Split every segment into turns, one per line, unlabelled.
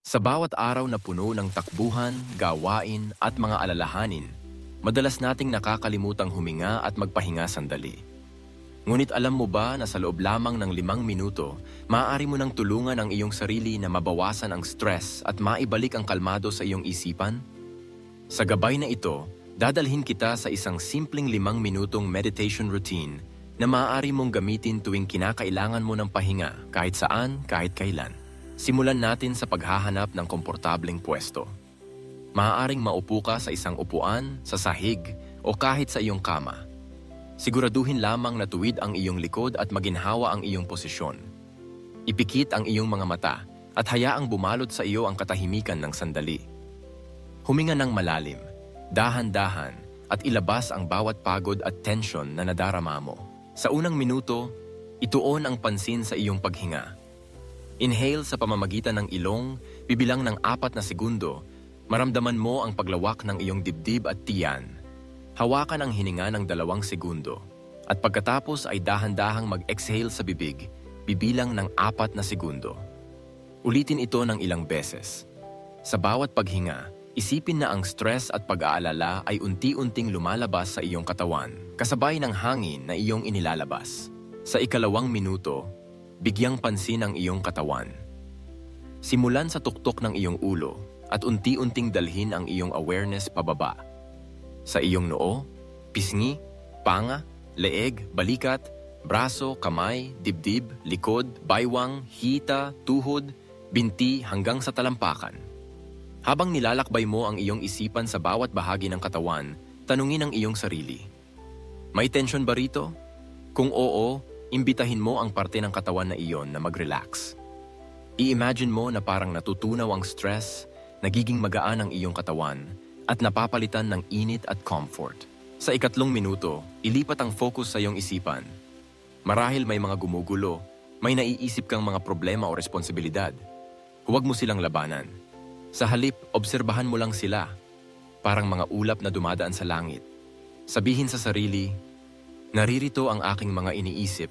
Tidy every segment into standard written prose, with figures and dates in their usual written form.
Sa bawat araw na puno ng takbuhan, gawain at mga alalahanin, madalas nating nakakalimutang huminga at magpahinga sandali. Ngunit alam mo ba na sa loob lamang ng 5 minuto, maaari mo nang tulungan ang iyong sarili na mabawasan ang stress at maibalik ang kalmado sa iyong isipan? Sa gabay na ito, dadalhin kita sa isang simpleng 5 minutong meditation routine na maaari mong gamitin tuwing kinakailangan mo ng pahinga kahit saan, kahit kailan. Simulan natin sa paghahanap ng komportableng pwesto. Maaaring maupo ka sa isang upuan, sa sahig, o kahit sa iyong kama. Siguraduhin lamang na tuwid ang iyong likod at maginhawa ang iyong posisyon. Ipikit ang iyong mga mata at hayaang bumalot sa iyo ang katahimikan ng sandali. Huminga ng malalim, dahan-dahan, at ilabas ang bawat pagod at tensyon na nadarama mo. Sa unang minuto, ituon ang pansin sa iyong paghinga. Inhale sa pamamagitan ng ilong, bibilang ng 4 na segundo, maramdaman mo ang paglawak ng iyong dibdib at tiyan. Hawakan ang hininga ng 2 segundo, at pagkatapos ay dahan-dahang mag-exhale sa bibig, bibilang ng 4 na segundo. Ulitin ito ng ilang beses. Sa bawat paghinga, isipin na ang stress at pag-aalala ay unti-unting lumalabas sa iyong katawan, kasabay ng hangin na iyong inilalabas. Sa 2 minuto, bigyang pansin ang iyong katawan. Simulan sa tuktok ng iyong ulo at unti-unting dalhin ang iyong awareness pababa. Sa iyong noo, pisngi, panga, leeg, balikat, braso, kamay, dibdib, likod, baywang, hita, tuhod, binti hanggang sa talampakan. Habang nilalakbay mo ang iyong isipan sa bawat bahagi ng katawan, tanungin ang iyong sarili. May tensyon ba rito? Kung oo, imbitahin mo ang parte ng katawan na iyon na mag-relax. I-imagine mo na parang natutunaw ang stress, nagiging magaan ang iyong katawan, at napapalitan ng init at comfort. Sa 3 minuto, ilipat ang focus sa iyong isipan. Marahil may mga gumugulo, may naiisip kang mga problema o responsibilidad. Huwag mo silang labanan. Sa halip, obserbahan mo lang sila, parang mga ulap na dumadaan sa langit. Sabihin sa sarili, naririto ang aking mga iniisip,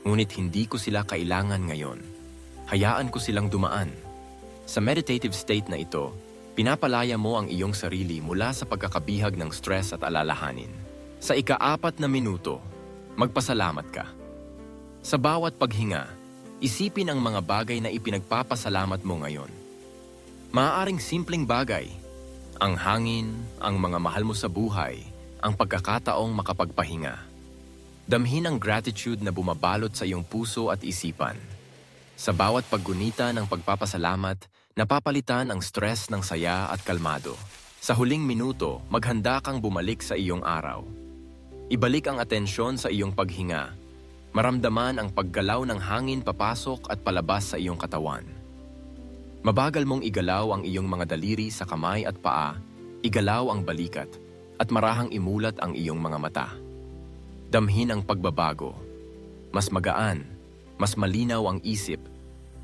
ngunit hindi ko sila kailangan ngayon. Hayaan ko silang dumaan. Sa meditative state na ito, pinapalaya mo ang iyong sarili mula sa pagkakabihag ng stress at alalahanin. Sa 4 na minuto, magpasalamat ka. Sa bawat paghinga, isipin ang mga bagay na ipinagpapasalamat mo ngayon. Maaaring simpleng bagay, ang hangin, ang mga mahal mo sa buhay, ang pagkakataong makapagpahinga. Damhin ang gratitude na bumabalot sa iyong puso at isipan. Sa bawat paggunita ng pagpapasalamat, napapalitan ang stress ng saya at kalmado. Sa huling minuto, maghanda kang bumalik sa iyong araw. Ibalik ang atensyon sa iyong paghinga. Maramdaman ang paggalaw ng hangin papasok at palabas sa iyong katawan. Mabagal mong igalaw ang iyong mga daliri sa kamay at paa, igalaw ang balikat, at marahang imulat ang iyong mga mata. Damhin ang pagbabago. Mas magaan, mas malinaw ang isip,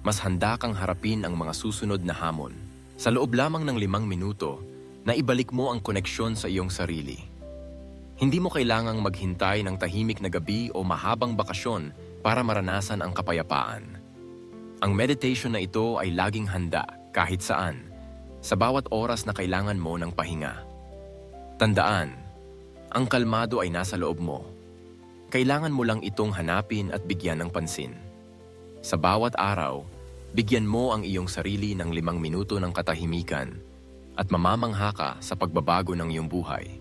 mas handa kang harapin ang mga susunod na hamon. Sa loob lamang ng 5 minuto, naibalik mo ang koneksyon sa iyong sarili. Hindi mo kailangang maghintay ng tahimik na gabi o mahabang bakasyon para maranasan ang kapayapaan. Ang meditation na ito ay laging handa kahit saan, sa bawat oras na kailangan mo ng pahinga. Tandaan, ang kalmado ay nasa loob mo. Kailangan mo lang itong hanapin at bigyan ng pansin. Sa bawat araw, bigyan mo ang iyong sarili ng 5 minuto ng katahimikan at mamamangha ka sa pagbabago ng iyong buhay.